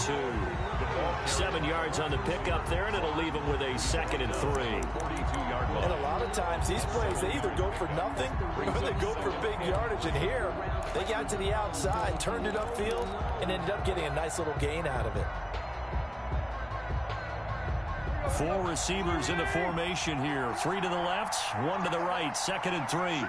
2. 7 yards on the pickup there, and it'll leave him with a 2nd and 3. And a lot of times these plays, they either go for nothing or they go for big yardage. And here, they got to the outside, turned it upfield, and ended up getting a nice little gain out of it. 4 receivers in the formation here. 3 to the left, 1 to the right. 2nd and 3.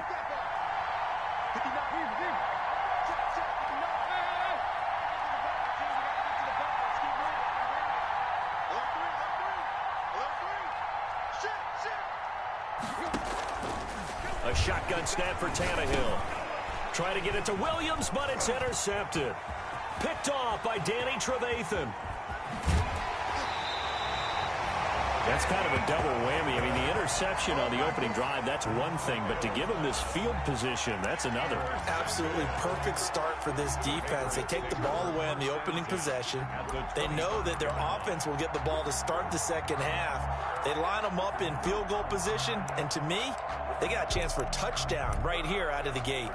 A shotgun snap for Tannehill. Trying to get it to Williams, but it's intercepted. Picked off by Danny Trevathan. That's kind of a double whammy. I mean, the interception on the opening drive, that's one thing, but to give him this field position, that's another. Absolutely perfect start for this defense. They take the ball away on the opening possession. They know that their offense will get the ball to start the second half. They line them up in field goal position, and to me, they got a chance for a touchdown right here out of the gate.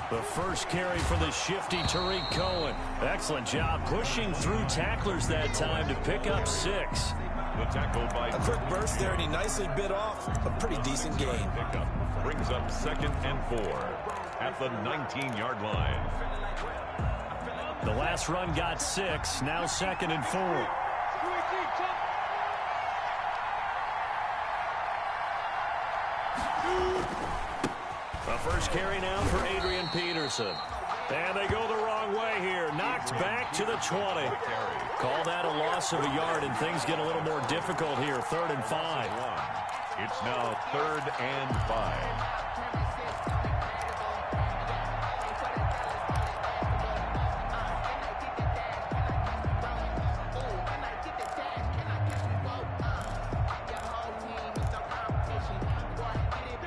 The first carry for the shifty Tariq Cohen. Excellent job pushing through tacklers that time to pick up 6. The tackle by a quick burst there, and he nicely bit off a pretty decent gain. Pickup brings up 2nd and 4 at the 19-yard line. The last run got 6, now 2nd and 4. The first carry now for Adrian Peterson. And they go the wrong way here. Knocked back to the 20. Call that a loss of a yard, and things get a little more difficult here. 3rd and 5. It's now 3rd and 5.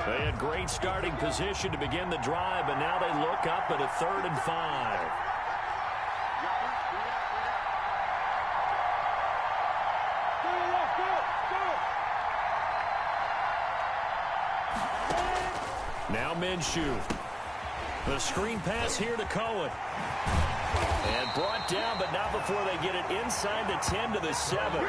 They had great starting position to begin the drive, but now they look up at a 3rd and 5. Now Minshew. The screen pass here to Cohen. And brought down, but not before they get it inside the 10 to the 7.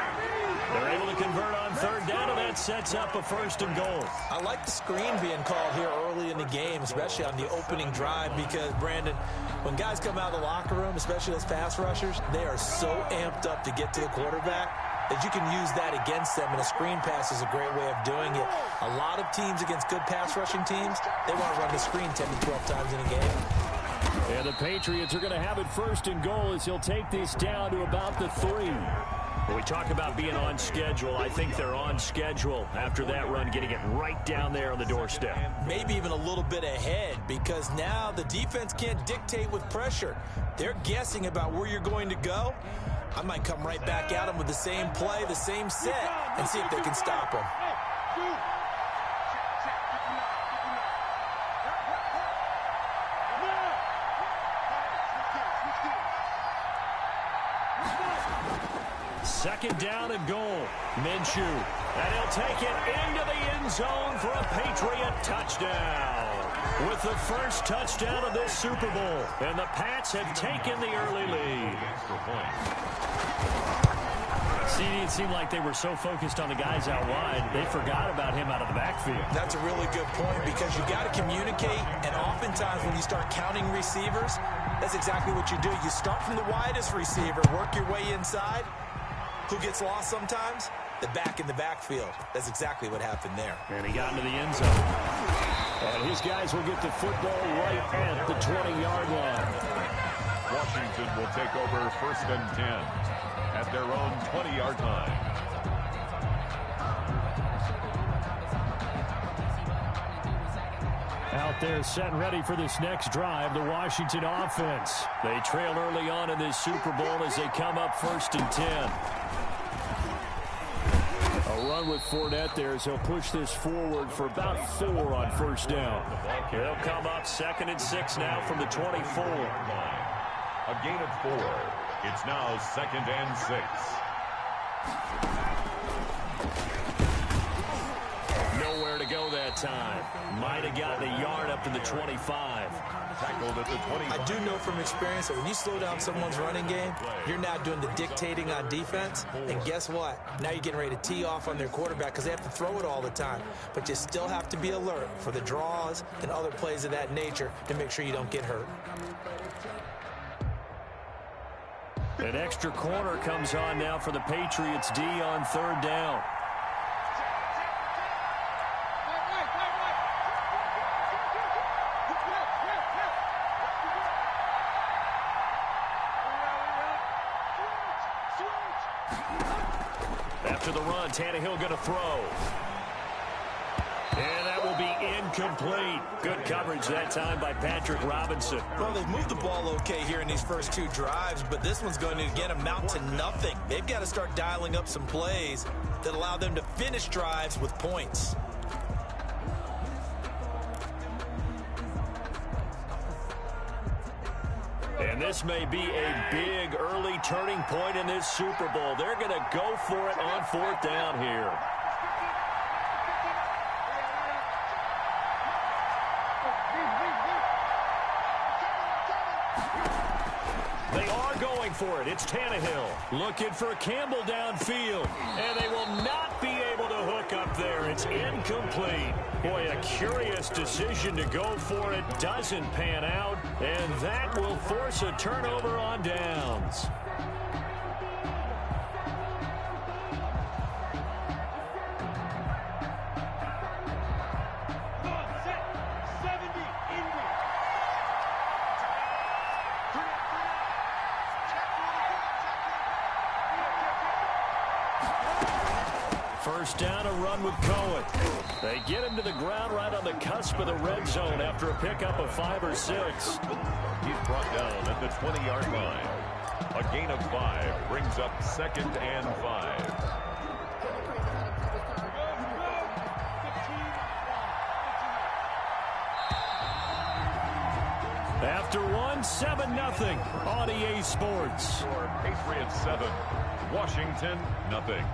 They're able to convert on 3rd down, and that sets up a 1st and goal. I like the screen being called here early in the game, especially on the opening drive, because, Brandon, when guys come out of the locker room, especially those pass rushers, they are so amped up to get to the quarterback that you can use that against them, and a screen pass is a great way of doing it. A lot of teams against good pass rushing teams, they want to run the screen 10 to 12 times in a game. And the Patriots are going to have it 1st and goal as he'll take this down to about the 3. When we talk about being on schedule, I think they're on schedule after that run, getting it right down there on the doorstep. Maybe even a little bit ahead, because now the defense can't dictate with pressure. They're guessing about where you're going to go. I might come right back at them with the same play, the same set, and see if they can stop them. Second down and goal. Minshew. And he'll take it into the end zone for a Patriot touchdown. With the first touchdown of this Super Bowl. And the Pats have taken the early lead. See, it seemed like they were so focused on the guys out wide, they forgot about him out of the backfield. That's a really good point, because you got to communicate, and oftentimes when you start counting receivers, that's exactly what you do. You start from the widest receiver, work your way inside. Who gets lost sometimes? The back in the backfield. That's exactly what happened there. And he got into the end zone. And his guys will get the football right at the 20-yard line. Washington will take over 1st and 10 at their own 20-yard line. Out there set and ready for this next drive, the Washington offense. They trail early on in this Super Bowl as they come up 1st and 10. A run with Fournette there as he'll push this forward for about 4 on 1st down. They'll come up 2nd and 6 now from the 24. A gain of 4. It's now 2nd and 6. Nowhere to go that time. Might have gotten a yard up to the 25. Tackled at the 25. I do know from experience that when you slow down someone's running game, you're now doing the dictating on defense. And guess what? Now you're getting ready to tee off on their quarterback because they have to throw it all the time. But you still have to be alert for the draws and other plays of that nature to make sure you don't get hurt. An extra corner comes on now for the Patriots D on 3rd down. After the run, Tannehill going to throw. And that will be incomplete. Good coverage that time by Patrick Robinson. Well, they've moved the ball okay here in these first 2 drives, but this one's going to, again, amount to nothing. They've got to start dialing up some plays that allow them to finish drives with points. And this may be a big early turning point in this Super Bowl. They're going to go for it on 4th down here. They are going for it. It's Tannehill looking for Campbell downfield. And they will not be able to hook up there. It's incomplete. Boy, a curious decision to go for it. Doesn't pan out. And that will force a turnover on downs. First down, a run with Cohen. They get him to the ground right on the cusp of the red zone after a pickup of 5 or 6. He's brought down at the 20-yard line. A gain of 5 brings up 2nd and 5. After one, 7-0 on EA Sports. Patriots 7, Washington nothing.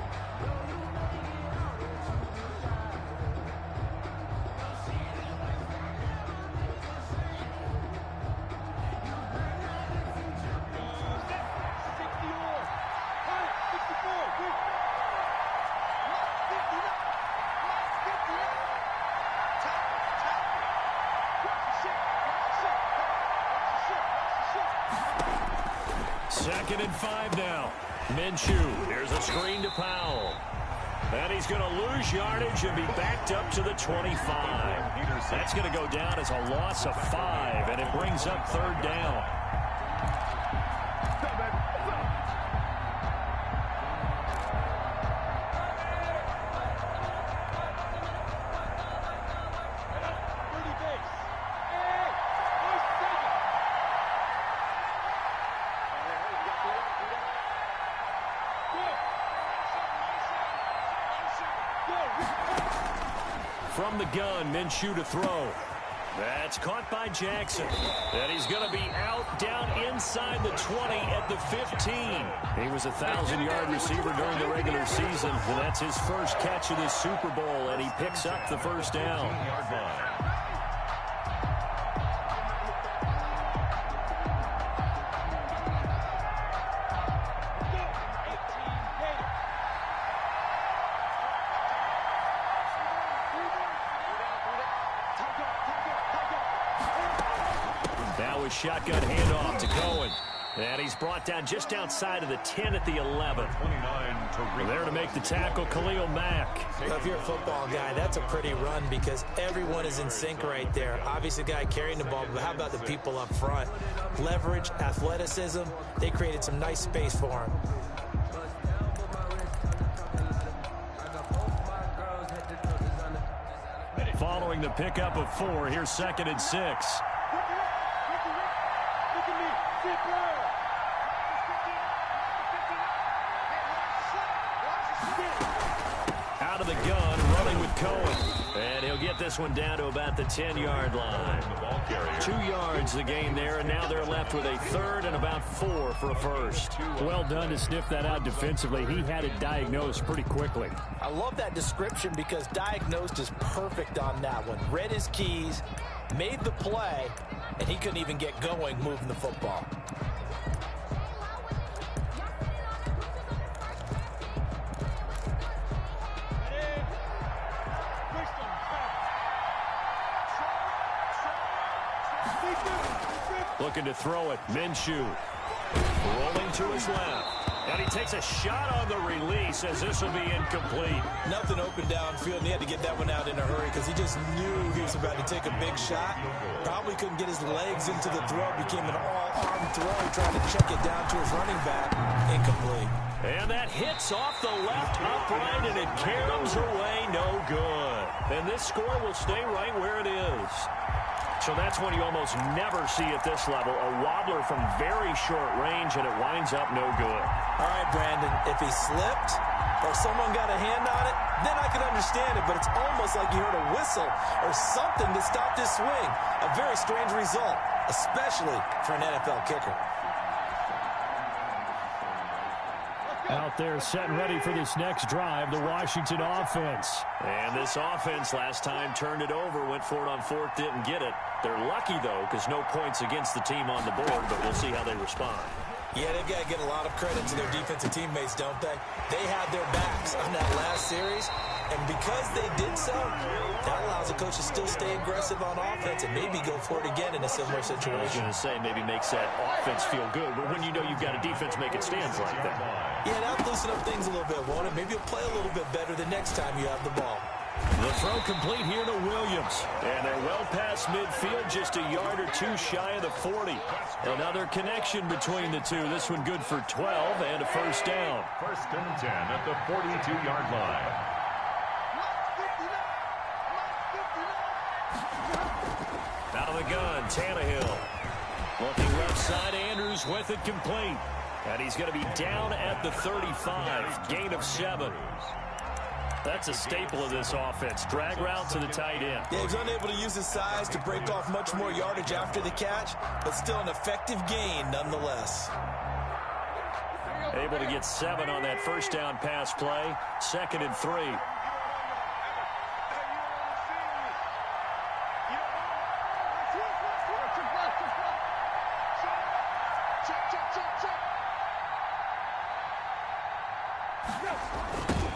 Second and 5 now. Minshew. Here's a screen to Powell. And he's going to lose yardage and be backed up to the 25. That's going to go down as a loss of 5, and it brings up 3rd down. From the gun, Minshew to throw. That's caught by Jackson. And he's going to be out down inside the 20 at the 15. He was a 1,000-yard receiver during the regular season, and that's his first catch of this Super Bowl, and he picks up the first down. Now a shotgun handoff to Cohen. And he's brought down just outside of the 10 at the 11. There to make the tackle, Khalil Mack. Well, if you're a football guy, that's a pretty run because everyone is in sync right there. Obviously, the guy carrying the ball, but how about the people up front? Leverage, athleticism, they created some nice space for him. Following the pickup of 4, here's 2nd and 6. Out of the gun, running with Cohen. And he'll get this one down to about the 10-yard line. 2 yards the gain there, and now they're left with a third and about 4 for a first. Well done to sniff that out defensively. He had it diagnosed pretty quickly. I love that description because diagnosed is perfect on that one. Read his keys, made the play, and he couldn't even get going moving the football. Looking to throw it. Minshew rolling to his left. And he takes a shot on the release as this will be incomplete. Nothing open downfield, and he had to get that one out in a hurry because he just knew he was about to take a big shot. Probably couldn't get his legs into the throw. Became an all-arm throw, trying to check it down to his running back. Incomplete. And that hits off the left upright, and it caroms away. No good. And this score will stay right where it is. So that's one you almost never see at this level. A wobbler from very short range, and it winds up no good. All right, Brandon, if he slipped or someone got a hand on it, then I could understand it, but it's almost like you heard a whistle or something to stop this swing. A very strange result, especially for an NFL kicker. Out there set and ready for this next drive, the Washington offense. And this offense last time turned it over, went for it on fourth, didn't get it. They're lucky, though, because no points against the team on the board, but we'll see how they respond. Yeah, they've got to get a lot of credit to their defensive teammates, don't they? They had their backs on that last series, and because they did so, that allows the coach to still stay aggressive on offense and maybe go for it again in a similar situation. I was going to say maybe makes that offense feel good, but when you know you've got a defense making stands like that. Yeah, that'll loosen up things a little bit, won't it? Maybe you'll play a little bit better the next time you have the ball. The throw complete here to Williams. And they're well past midfield, just a yard or two shy of the 40. Another connection between the two. This one good for 12 and a first down. First and 10 at the 42-yard line. Out of the gun, Tannehill. Looking left side, Andrews with it complete. And he's going to be down at the 35. Gain of 7. That's a staple of this offense. Drag route to the tight end. Yeah, he's unable to use his size to break off much more yardage after the catch, but still an effective gain nonetheless. Able to get 7 on that first down pass play. 2nd and 3.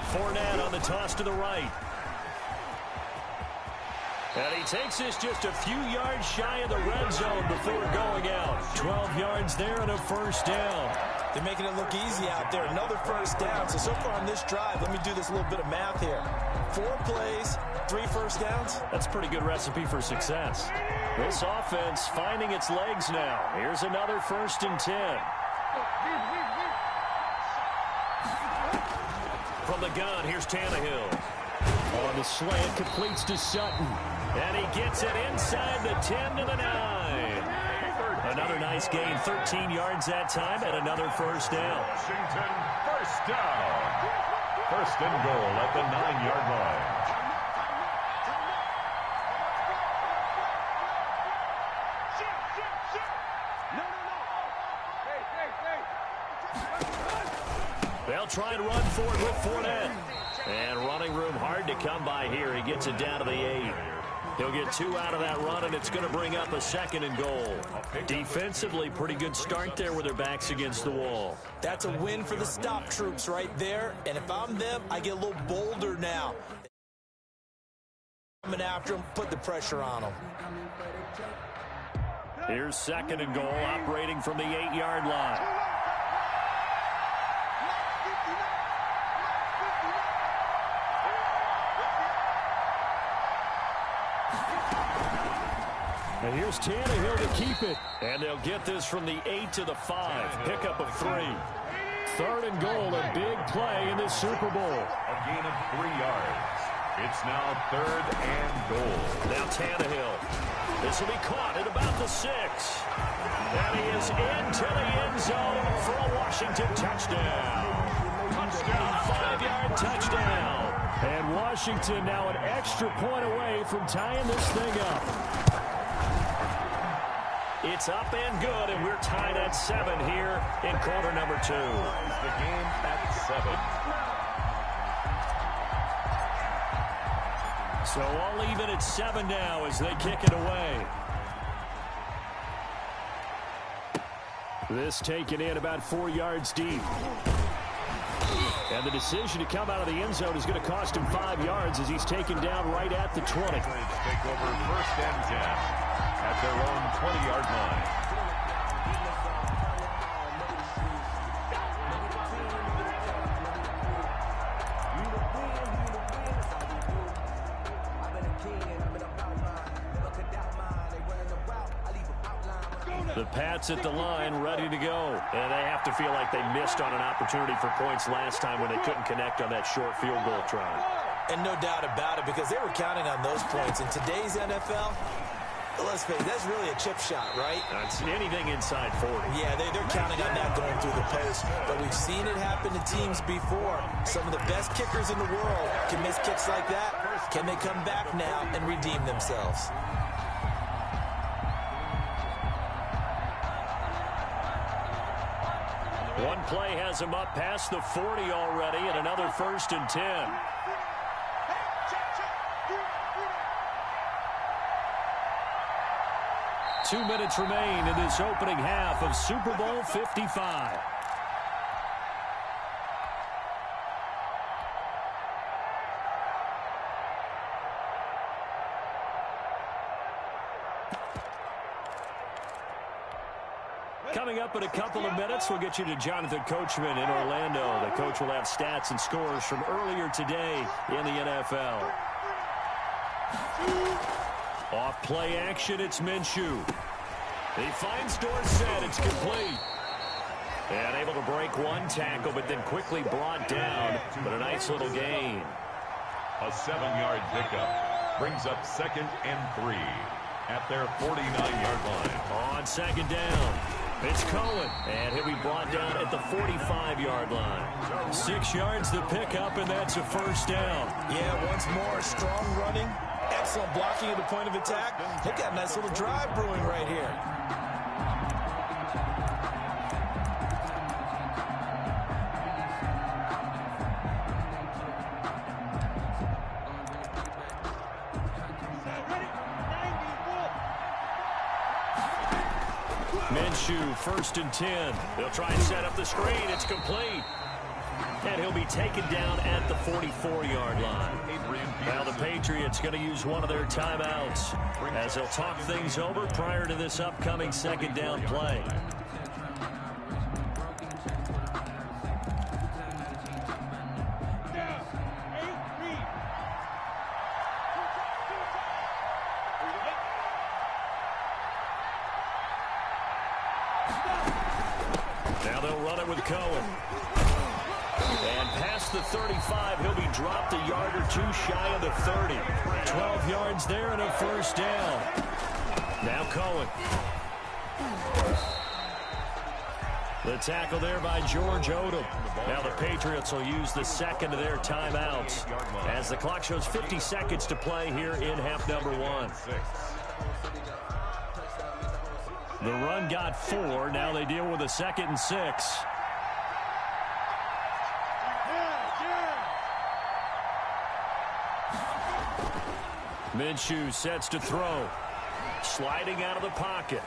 Fournette on the toss to the right. And he takes this just a few yards shy of the red zone before going out. 12 yards there and a first down. They're making it look easy out there. Another first down. So far on this drive, let me do this little bit of math here. 4 plays, 3 first downs. That's a pretty good recipe for success. This offense finding its legs now. Here's another 1st and 10. From the gun, here's Tannehill. On the slant, completes to Sutton. And he gets it inside the 10 to the 9. Another nice gain, 13 yards that time, and another first down. Washington, first down. First and goal at the 9-yard line. They'll try and run for it with Fournette. And running room hard to come by here. He gets it down to the 8. He'll get 2 out of that run, and it's going to bring up a 2nd and goal. Defensively, pretty good start there with their backs against the wall. That's a win for the stop troops right there. And if I'm them, I get a little bolder now. Coming after him, put the pressure on him. Here's 2nd and goal, operating from the 8-yard line. And here's Tannehill to keep it. And they'll get this from the 8 to the 5. Pickup of 3. 3rd and goal, a big play in this Super Bowl. A gain of 3 yards. It's now 3rd and goal. Now Tannehill. This will be caught at about the 6. And he is into the end zone for a Washington touchdown. Touchdown. 5-yard touchdown. And Washington now an extra point away from tying this thing up. It's up and good, and we're tied at 7 here in quarter number 2. The game at 7. So all even at 7 now as they kick it away. This taken in about 4 yards deep. And the decision to come out of the end zone is going to cost him 5 yards as he's taken down right at the 20. Take over 1st and 10 at their own 20-yard line. The Pats at the line, ready to go. And they have to feel like they missed on an opportunity for points last time when they couldn't connect on that short field goal try. And no doubt about it, because they were counting on those points. In today's NFL, let's face it, that's really a chip shot, right? That's anything inside 40. Yeah, they're counting on that going through the post. But we've seen it happen to teams before. Some of the best kickers in the world can miss kicks like that. Can they come back now and redeem themselves? One play has him up past the 40 already, and another 1st and 10. Two minutes remain in this opening half of Super Bowl 55. Coming up in a couple of minutes, we'll get you to Jonathan Coachman in Orlando. The coach will have stats and scores from earlier today in the NFL. Off play action, it's Minshew. He finds Dorsett, it's complete. And able to break one tackle, but then quickly brought down. But a nice little gain. A 7-yard pickup brings up 2nd and 3 at their 49-yard line. On 2nd down. It's Cohen, and he'll be brought down at the 45-yard line. 6 yards to pick up, and that's a 1st down. Yeah, once more, strong running, excellent blocking at the point of attack. They've got a nice little drive brewing right here. Minshew, 1st and 10. They'll try and set up the screen. It's complete. And he'll be taken down at the 44-yard line. Now the Patriots going to use one of their timeouts as they'll talk things over prior to this upcoming 2nd down play. Now they'll run it with Cohen. And past the 35, he'll be dropped a yard or two shy of the 30. 12 yards there and a 1st down. Now Cohen. The tackle there by George Odom. Now the Patriots will use the 2nd of their timeouts as the clock shows 50 seconds to play here in half number 1. The run got 4. Now they deal with a 2nd and 6. Minshew sets to throw. Sliding out of the pocket.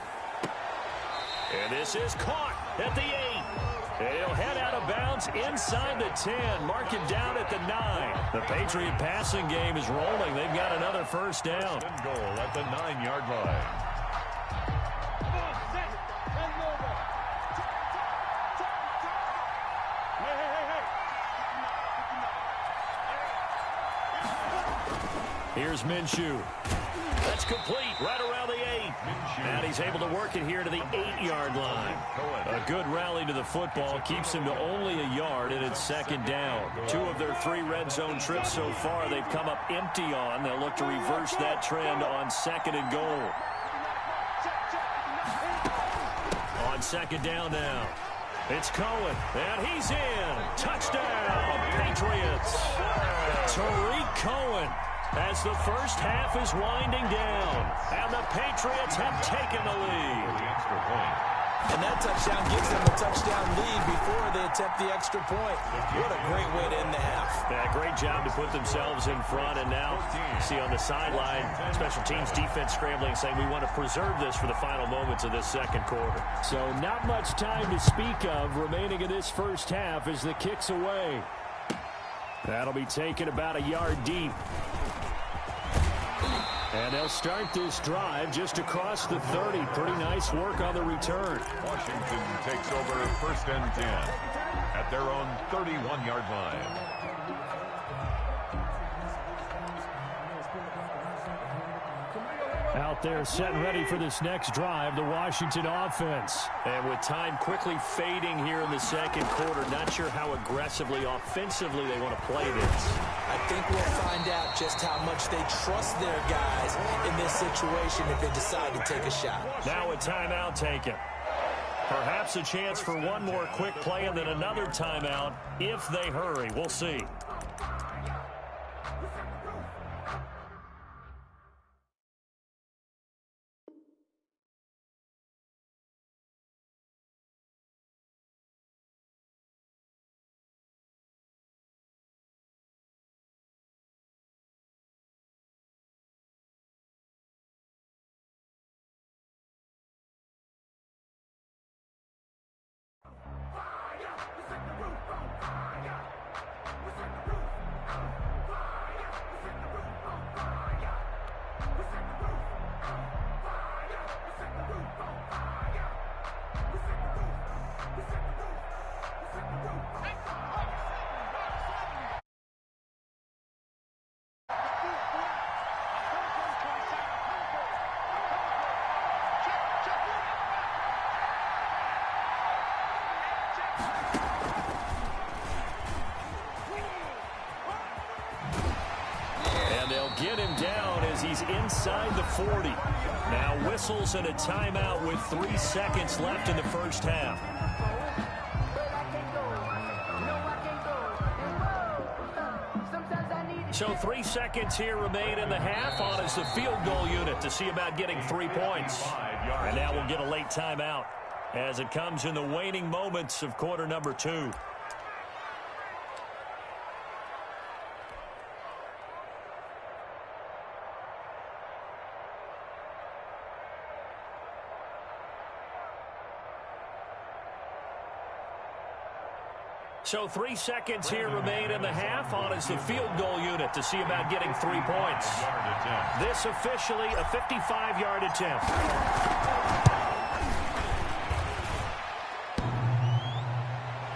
And this is caught at the 8. And he'll head out of bounds inside the 10. Mark him down at the 9. The Patriot passing game is rolling. They've got another 1st down. Goal at the 9-yard line. Here's Minshew. That's complete right around the 8. And he's able to work it here to the 8-yard line. A good rally to the football keeps him to only a yard, and it's 2nd down. 2 of their 3 red zone trips so far they've come up empty on. They'll look to reverse that trend on 2nd and goal. On 2nd down now. It's Cohen, and he's in. Touchdown, Patriots. Tariq Cohen, as the first half is winding down, and the Patriots have taken the lead. The extra point. And that touchdown gives them a touchdown lead before they attempt the extra point. What a great way to end the half. Yeah, great job to put themselves in front. And now, you see on the sideline, special teams defense scrambling, saying we want to preserve this for the final moments of this second quarter. So not much time to speak of remaining in this first half as the kick's away. That'll be taken about a yard deep. And they'll start this drive just across the 30. Pretty nice work on the return. Washington takes over 1st and 10 at their own 31-yard line. Out there set and ready for this next drive, the Washington offense. And with time quickly fading here in the second quarter, not sure how aggressively, offensively they want to play this. I think we'll find out just how much they trust their guys in this situation if they decide to take a shot. Now a timeout taken. Perhaps a chance for one more quick play and then another timeout if they hurry. We'll see. Get him down as he's inside the 40. Now whistles and a timeout with 3 seconds left in the first half. So 3 seconds here remain in the half. On is the field goal unit to see about getting 3 points. And now we'll get a late timeout as it comes in the waning moments of quarter number 2. So 3 seconds here remain in the half. On is the field goal unit to see about getting 3 points. This officially a 55-yard attempt.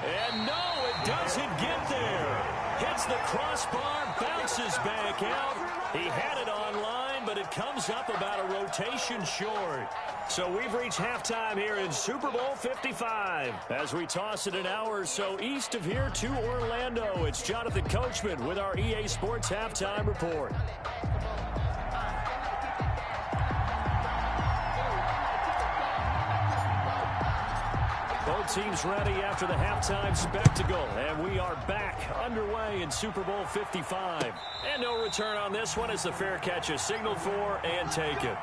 And no, it doesn't get there. Hits the crossbar, bounces back out. He had it online, but it comes up about a rotation short. So we've reached halftime here in Super Bowl 55. As we toss it an hour or so east of here to Orlando, it's Jonathan Coachman with our EA Sports Halftime Report. Both teams ready after the halftime spectacle, and we are back underway in Super Bowl 55. And no return on this one as the fair catch is signaled for and taken.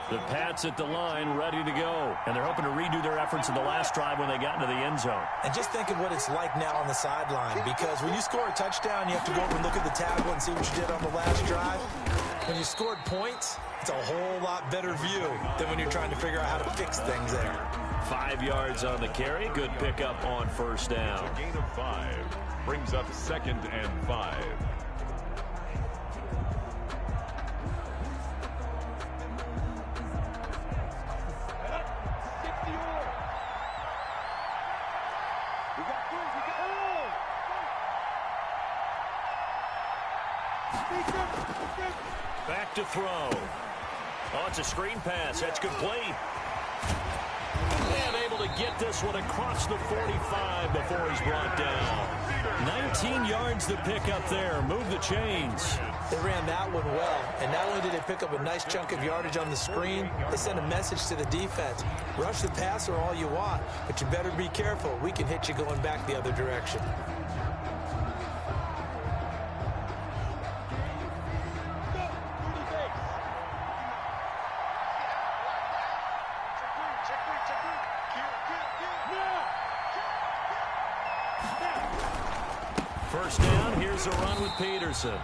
The Pats at the line, ready to go. And they're hoping to redo their efforts in the last drive when they got into the end zone. And just think of what it's like now on the sideline, because when you score a touchdown, you have to go over and look at the tablet and see what you did on the last drive. When you scored points, it's a whole lot better view than when you're trying to figure out how to fix things there. 5 yards on the carry. Good pickup on first down. A gain of 5 brings up 2nd and 5. Back to throw. Oh, it's a screen pass. That's complete. And able to to get this one across the 45 before he's brought down. 19 yards to pick up there. Move the chains. They ran that one well, and not only did they pick up a nice chunk of yardage on the screen, they sent a message to the defense. Rush the passer all you want, but you better be careful. We can hit you going back the other direction. First down, here's a run with Peterson.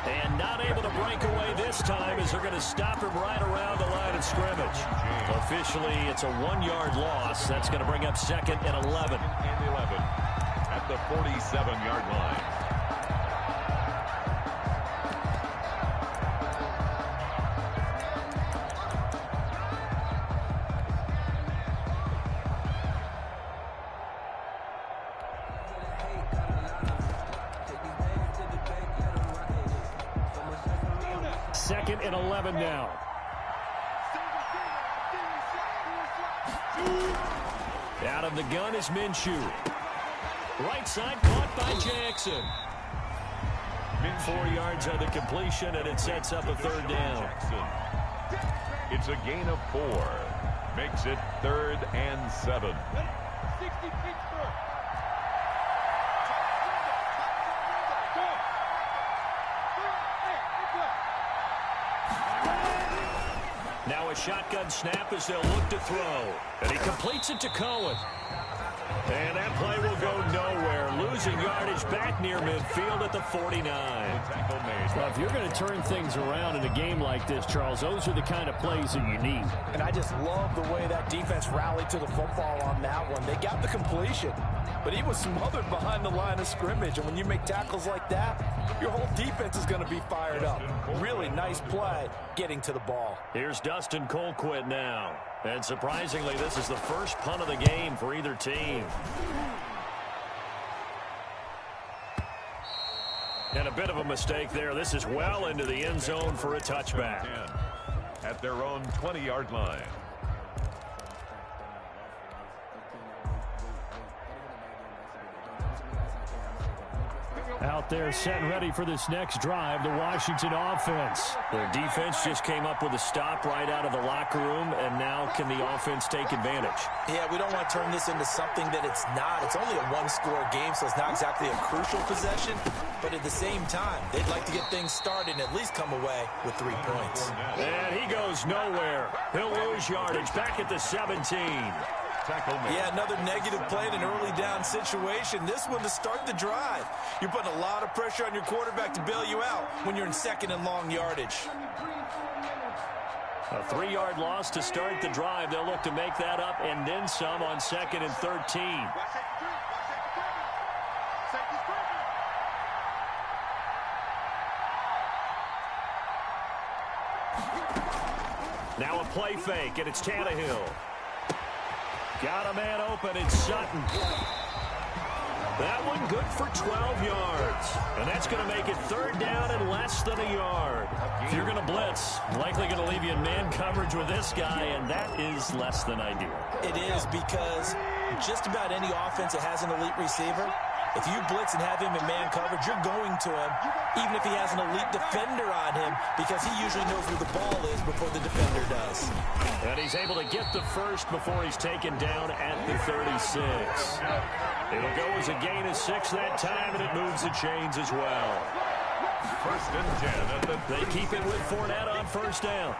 And not able to break away this time as they're going to stop him right around the line of scrimmage. Officially, it's a 1-yard loss. That's going to bring up 2nd and 11. And 11 at the 47-yard line. Second and 11 now. Out of the gun is Minshew. Right side caught by Jackson. 4 yards on the completion, and it sets up a 3rd down. It's a gain of 4. Makes it 3rd and 7. Now a shotgun snap as they'll look to throw. And he completes it to Cohen. And that play will go nowhere. Losing yardage back near midfield at the 49. Well, if you're going to turn things around in a game like this, Charles, those are the kind of plays that you need. And I just love the way that defense rallied to the football on that one. They got the completion, but he was smothered behind the line of scrimmage. And when you make tackles like that, your whole defense is going to be fired up. Really nice play getting to the ball. Here's Dustin Colquitt now. And surprisingly, this is the first punt of the game for either team. And a bit of a mistake there. This is well into the end zone for a touchback. At their own 20-yard line. Out there set and ready for this next drive, the Washington offense. Their defense just came up with a stop right out of the locker room, and now can the offense take advantage? Yeah, we don't want to turn this into something that it's not. It's only a one-score game, so it's not exactly a crucial possession. But at the same time, they'd like to get things started and at least come away with 3 points. And he goes nowhere. He'll lose yardage back at the 17. Yeah, another negative play in an early down situation. This one to start the drive. You're putting a lot of pressure on your quarterback to bail you out when you're in 2nd and long yardage. A 3-yard loss to start the drive. They'll look to make that up and then some on 2nd and 13. Now a play fake, and it's Tannehill. Got a man open, it's Sutton. That one good for 12 yards. And that's going to make it 3rd down and less than a yard. If you're going to blitz, likely going to leave you in man coverage with this guy, and that is less than ideal. It is, because just about any offense that has an elite receiver, if you blitz and have him in man coverage, you're going to him, even if he has an elite defender on him, because he usually knows where the ball is before the defender does. And he's able to get the first before he's taken down at the 36. It'll go as a gain of 6 that time, and it moves the chains as well. 1st and 10. They keep it with Fournette on 1st down.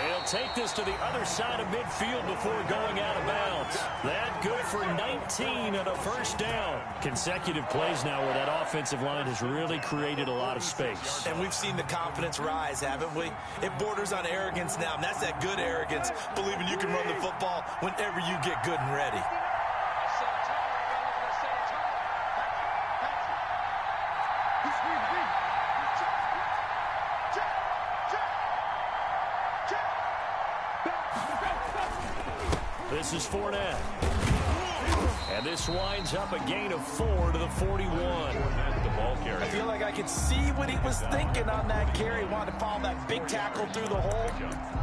He'll take this to the other side of midfield before going out of bounds. That good for 19 and a 1st down. Consecutive plays now where that offensive line has really created a lot of space. And we've seen the confidence rise, haven't we? It borders on arrogance now, and that's that good arrogance, believing you can run the football whenever you get good and ready. This is Fournette. And this winds up a gain of 4 to the 41. ball carrier. I feel like I could see what he was thinking on that carry. Wanted to follow that big tackle through the hole.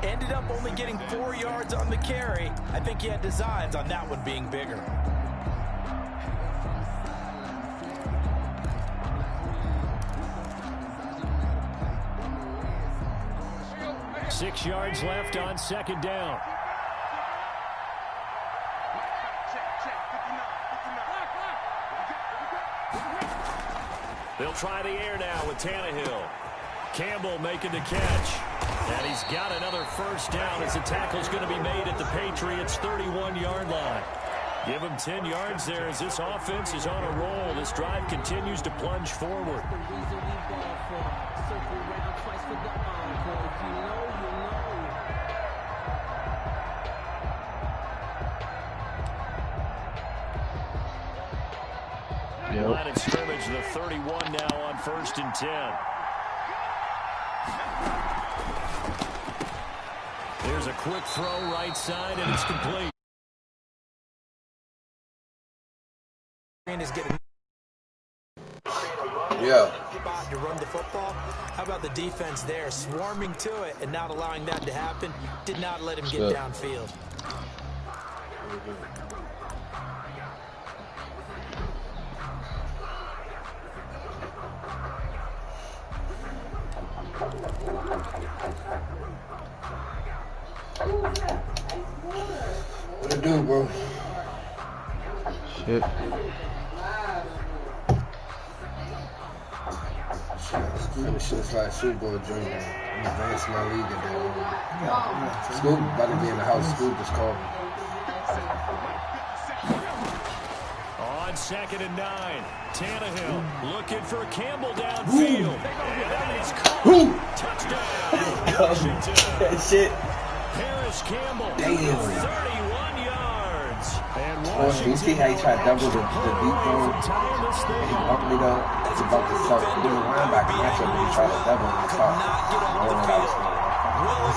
Ended up only getting 4 yards on the carry. I think he had designs on that one being bigger. Six yards left on second down. They'll try the air now with Tannehill. Campbell making the catch. And he's got another first down as the tackle's going to be made at the Patriots' 31-yard line. Give him 10 yards there as this offense is on a roll. This drive continues to plunge forward. Line of scrimmage, the 31 now on 1st and 10. There's a quick throw right side, and it's complete. Yeah. To run the football. How about the defense there, swarming to it and not allowing that to happen? Did not let him get downfield. What it do, bro? Shit. This shit's like Superbowl dream. I'm advancing my league at that. Scoop about to be in the house. Scoop just called me. On 2nd and 9, Tannehill looking for Campbell downfield. And it's caught. Touchdown, Washington. That shit. Harris Campbell, Damn. 31 yards. And You see how he tried to double the deep ball? He bumped it up. It's about to start. He was a linebacker matchup when he tried to double and top.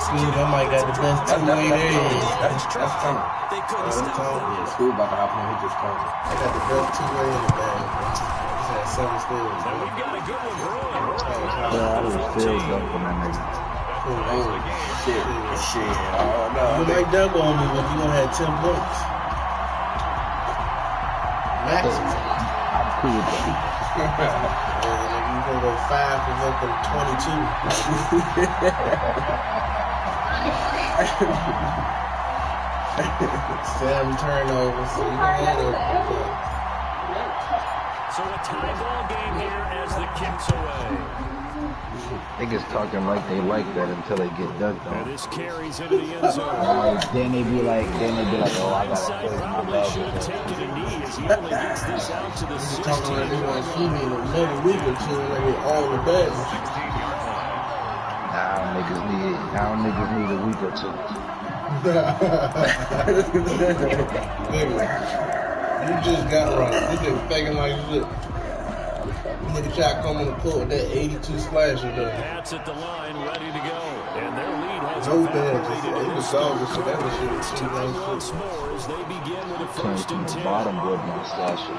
Steve, I might got the best two-way there. That's coming. They couldn't stop him. Yeah, Scoop about to hop in. He just called me. I got the best two-way in the bag. Just had 7 steals. And we've got a good one brewing. Yeah, I was still up on that nigga. Oh, shit. Oh, no. You might double on me, but you gonna have 10 points. Maximum. I'm cool with that. You gonna go 5 for fucking 22. 7 turnovers. So you gonna have it. So a tie ball game here as the kick's away. Niggas talking like they like that until they get dunked And on. this carries into the end zone. Then they be like, oh, I gotta play my Probably should have bag. taken a knee as he only gets this out to the You're talking like 16. they want to see me in another week or two and I get all the bags. Now niggas need a week or two. Nigga, you just got right. You just faking like shit. Nigga try to come on the court with that 82 slasher though. Pats at the line, ready to go. And their lead has No bad. evaporated in It the was start. all this shit. That was shit. It's tied once more as they begin with a Came 1st from and the 10. bottom with my slasher.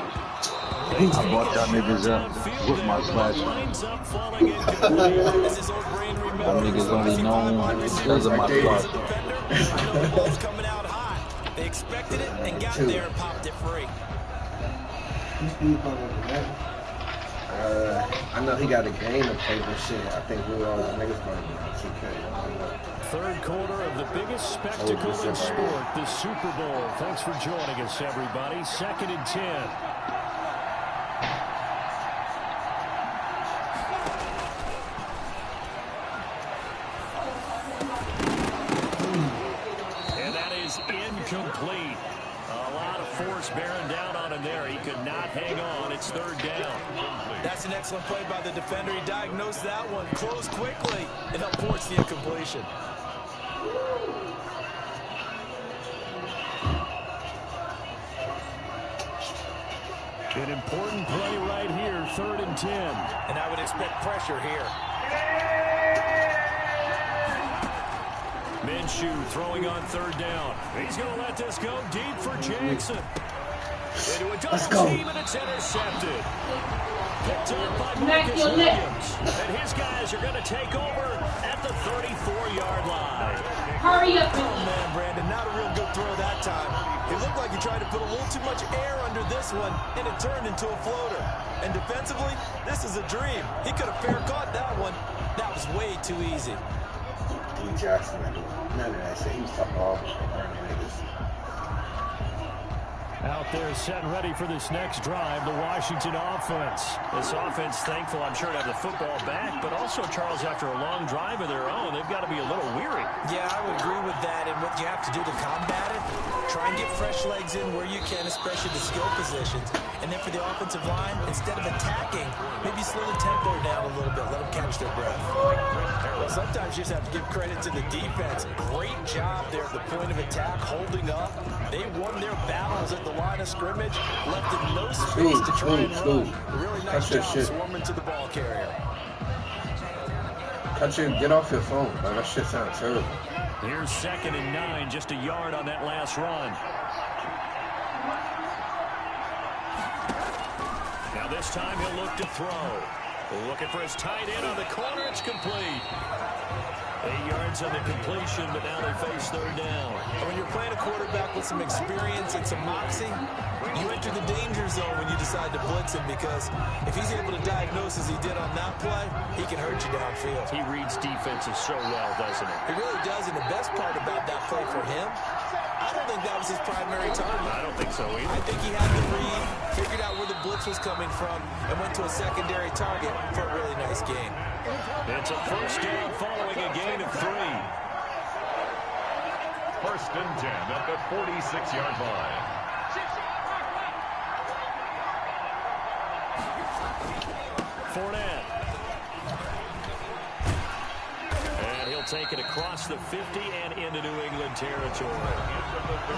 I bought y'all niggas up with my slasher. Lines up, falling incomplete. As his old brain Y'all remembers. niggas only known because of my slasher. I know the ball's coming out hot. They expected it and got there and popped it free. I know he got a game to play, but shit, I think we all the niggas gonna be on 2K. Third quarter of the biggest spectacle in sport, the Super Bowl. Thanks for joining us, everybody. 2nd and 10. And that is incomplete. A lot of force bearing down on him there. He could not hang on. It's 3rd down. That's an excellent play by the defender. He diagnosed that one, closed quickly, and helped force the incompletion. An important play right here, 3rd and 10. And I would expect pressure here. Minshew throwing on 3rd down. He's going to let this go deep for Jackson. Into a Let's double go. team, and it's intercepted. Picked up by Marcus Williams. And his guys are going to take over at the 34-yard line. Hurry up. Oh, man, Brandon, not a real good throw that time. It looked like he tried to put a little too much air under this one, and it turned into a floater. And defensively, this is a dream. He could have fair caught that one. That was way too easy. D. Jackson, none of that shit. He was talking all the niggas. Out there set and ready for this next drive, the Washington offense. This offense thankful, I'm sure, to have the football back, but also, Charles, after a long drive of their own, they've got to be a little weary. Yeah, I would agree with that, and what you have to do to combat it, try and get fresh legs in where you can, especially the skill positions. And then for the offensive line, instead of attacking, maybe slow the tempo down a little bit, let them catch their breath. Well, sometimes you just have to give credit to the defense. Great job there at the point of attack, holding up. They won their battles at the line of scrimmage, left in no space to try and run. Really nice job swarming to the ball carrier. Get off your phone, man. That shit sounds terrible. Here's 2nd and 9, just a yard on that last run. Now this time he'll look to throw. Looking for his tight end on the corner. It's complete. 8 yards on the completion, but now they face 3rd down. And when you're playing a quarterback with some experience and some moxie, you enter the danger zone when you decide to blitz him, because if he's able to diagnose as he did on that play, he can hurt you downfield. He reads defenses so well, doesn't he? He really does, and the best part about that play for him, I don't think that was his primary target. I don't think so either. I think he had the read, figured out where the blitz was coming from, and went to a secondary target for a really nice game. It's a 1st down following a gain of 3. 1st and 10 at the 46-yard line. Fournette. And he'll take it across the 50 and into New England territory.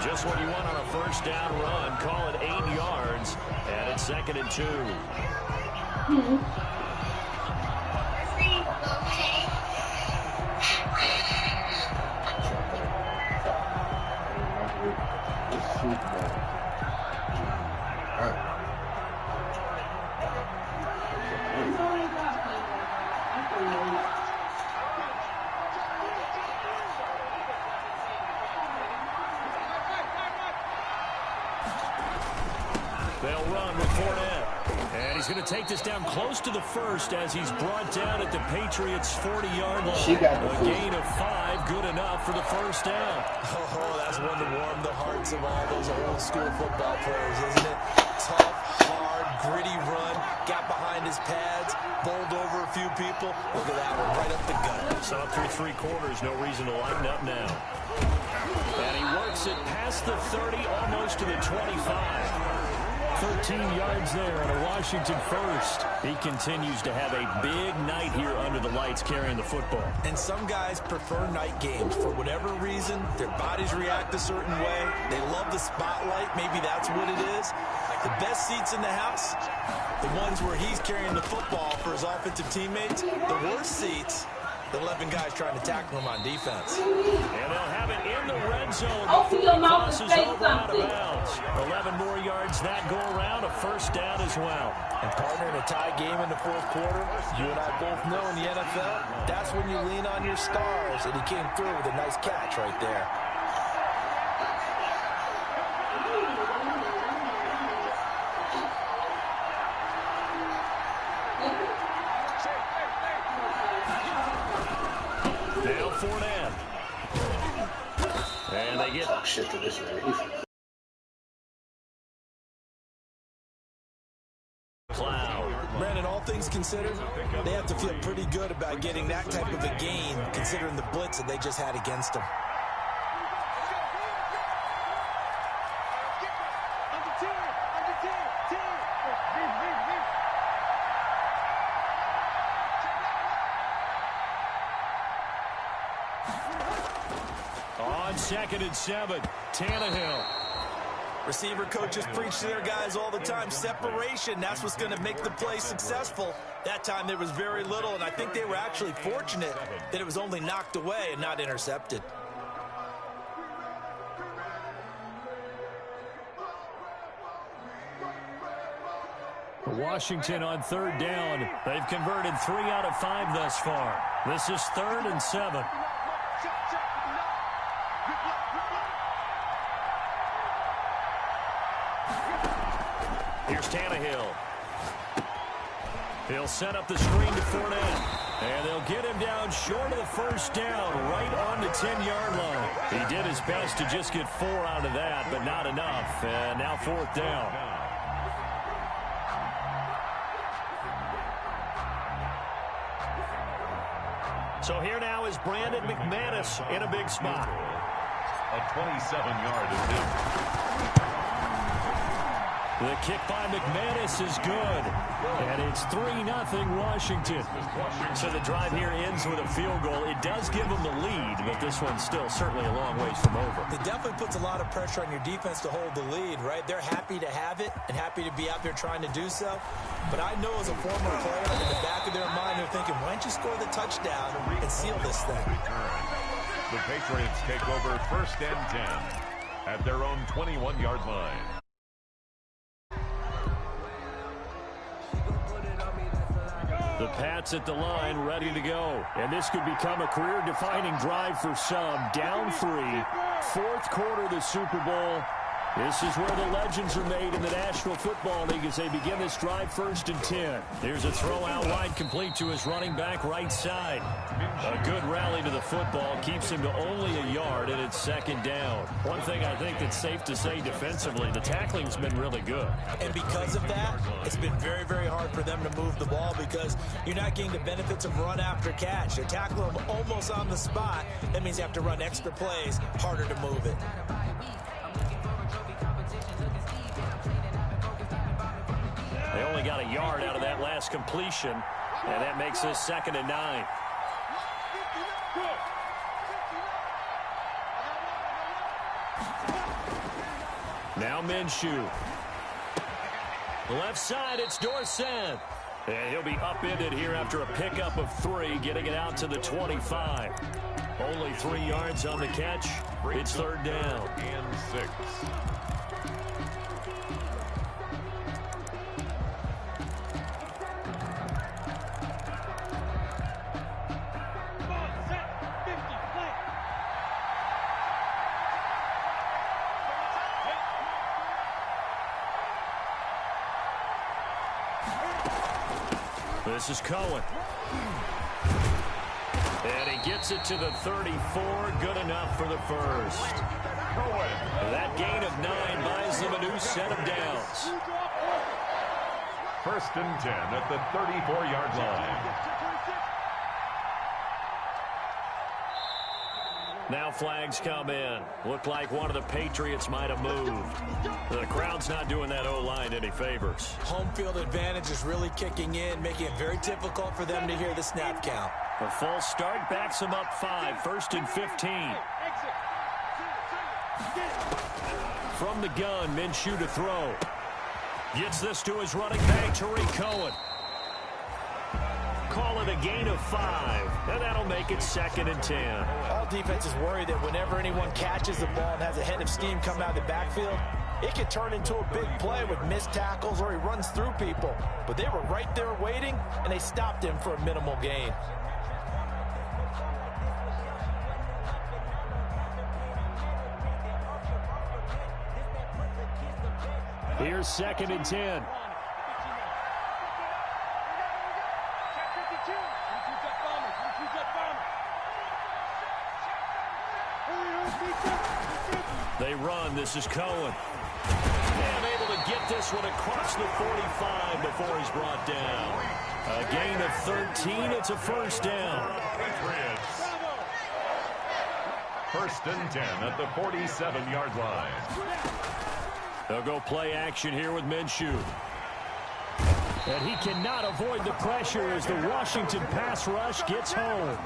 Just what you want on a 1st down run. Call it 8 yards. And it's 2nd and 2. They'll run with Fournette. And he's going to take this down close to the 1st as he's brought down at the Patriots' 40-yard line. A gain of 5, good enough for the 1st down. Oh, that's one to warm the hearts of all those old-school football players, isn't it? Tough, hard, gritty run, got behind his pads, bowled over a few people. Look at that one, right up the gut. Saw through 3 quarters, no reason to lighten up now. And he works it past the 30, almost to the 25. 13 yards there and a Washington 1st. He continues to have a big night here under the lights carrying the football. And some guys prefer night games. For whatever reason, their bodies react a certain way. They love the spotlight. Maybe that's what it is. The best seats in the house, the ones where he's carrying the football for his offensive teammates. The worst seats, the 11 guys trying to tackle him on defense. And they'll have it in the red zone. Open your mouth and say Over out of something. bounds. 11 more yards that go around, a 1st down as well. And partner, in a tie game in the 4th quarter, you and I both know in the NFL, that's when you lean on your stars. And he came through with a nice catch right there. Now Fournette. And they get Shit to this man. Cloud. Brandon, all things considered, they have to feel pretty good about getting that type of a gain, considering the blitz that they just had against them. On 2nd and 7, Tannehill. Receiver coaches preach to their guys all the time. Separation, that's what's going to make the play successful. That time there was very little, and I think they were actually fortunate that it was only knocked away and not intercepted. Washington on third down. They've converted 3 out of 5 thus far. This is 3rd and 7. Here's Tannehill. He'll set up the screen to Fournette. And they'll get him down short of the first down, right on the 10-yard line. He did his best to just get 4 out of that, but not enough. And now 4th down. So here now is Brandon McManus in a big spot. A 27-yard attempt. The kick by McManus is good. And it's 3-0 Washington. So the drive here ends with a field goal. It does give them the lead, but this one's still certainly a long ways from over. It definitely puts a lot of pressure on your defense to hold the lead, right? They're happy to have it and happy to be out there trying to do so. But I know as a former player, in the back of their mind, they're thinking, why don't you score the touchdown and seal this thing? The Patriots take over 1st and 10 at their own 21-yard line. The Pats at the line, ready to go. And this could become a career-defining drive for some. Down 3, 4th quarter of the Super Bowl. This is where the legends are made in the National Football League as they begin this drive 1st and 10. Here's a throw out wide complete to his running back right side. A good rally to the football keeps him to only a yard, and it's 2nd down. One thing I think that's safe to say defensively, the tackling's been really good. And because of that, it's been very, very hard for them to move the ball because you're not getting the benefits of run after catch. They're tackling them almost on the spot. That means you have to run extra plays, harder to move it. They only got a yard out of that last completion, and that makes this 2nd and 9. Now Minshew. Left side, it's Dorsett. And he'll be upended here after a pickup of 3, getting it out to the 25. Only 3 yards on the catch. It's 3rd down. And 6. This is Cohen. And he gets it to the 34. Good enough for the first. That gain of 9 buys them a new set of downs. 1st and 10 at the 34-yard line. Now flags come in. Looked like one of the Patriots might have moved. The crowd's not doing that O-line any favors. Home field advantage is really kicking in, making it very difficult for them to hear the snap count. A false start backs them up 5. 1st and 15. From the gun, Minshew to throw. Gets this to his running back, Tariq Cohen. Call it a gain of 5, and that'll make it 2nd and 10. All defenses worry that whenever anyone catches the ball and has a head of steam come out of the backfield, it can turn into a big play with missed tackles or he runs through people. But they were right there waiting, and they stopped him for a minimal gain. Here's 2nd and 10. They run. This is Cohen. And able to get this one across the 45 before he's brought down. A gain of 13. It's a 1st down. Patriots. 1st and 10 at the 47-yard line. They'll go play action here with Minshew. And he cannot avoid the pressure as the Washington pass rush gets home.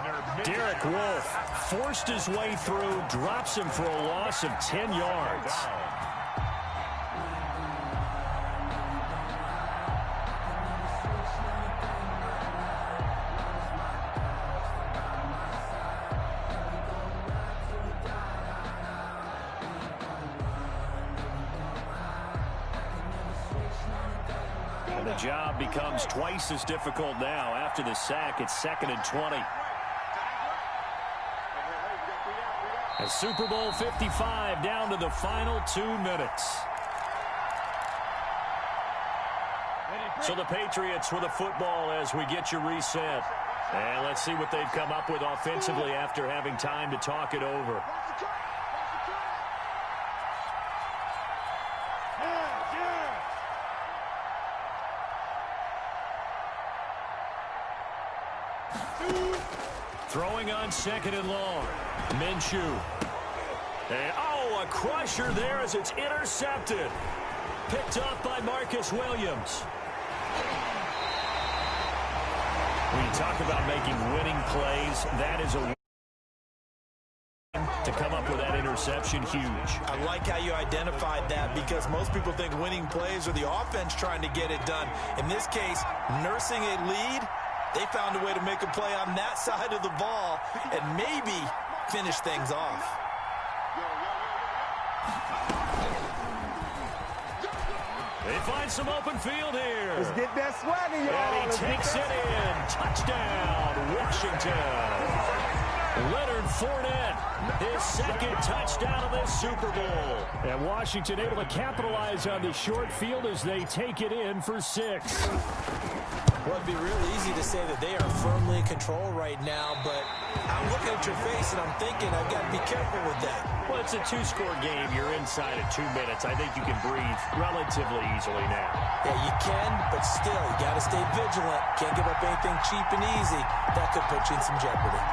Derek Wolfe forced his way through, drops him for a loss of 10 yards. And the job becomes twice as difficult now. After the sack, it's 2nd and 20. And Super Bowl 55 down to the final 2 minutes. So the Patriots with a football as we get you reset. And let's see what they've come up with offensively after having time to talk it over. Throwing on 2nd and long. Minshew. And, a crusher there as it's intercepted. Picked up by Marcus Williams. When you talk about making winning plays, that is a to come up with that interception, huge. I like how you identified that because most people think winning plays are the offense trying to get it done. In this case, nursing a lead, they found a way to make a play on that side of the ball and maybe finish things off. They find some open field here. Let's get that swagger, y'all. And he takes it in. Touchdown, Washington. Leonard Fournette, his 2nd touchdown of this Super Bowl. And Washington able to capitalize on the short field as they take it in for 6. Well, it'd be real easy to say that they are firmly in control right now, but I'm looking at your face and I'm thinking I've got to be careful with that. Well, it's a 2-score game. You're inside of 2 minutes. I think you can breathe relatively easily now. Yeah, you can, but still, you got to stay vigilant. Can't give up anything cheap and easy. That could put you in some jeopardy.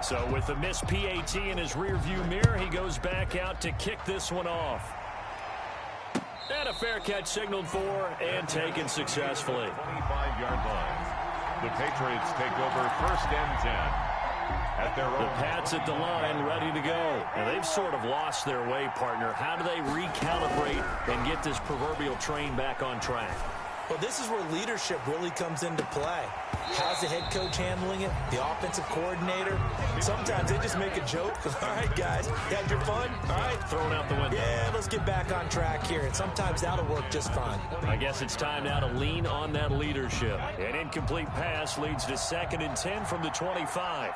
So with the missed PAT in his rearview mirror, he goes back out to kick this one off. And a fair catch signaled for and taken successfully. 25-yard line. The Patriots take over 1st and 10. At their own. The Pats at the line, ready to go. And they've sort of lost their way, partner. How do they recalibrate and get this proverbial train back on track? Well, this is where leadership really comes into play. How's the head coach handling it? The offensive coordinator? Sometimes they just make a joke. All right, guys, had your fun? All right. Thrown out the window. Yeah, let's get back on track here. And sometimes that'll work just fine. I guess it's time now to lean on that leadership. An incomplete pass leads to 2nd and 10 from the 25.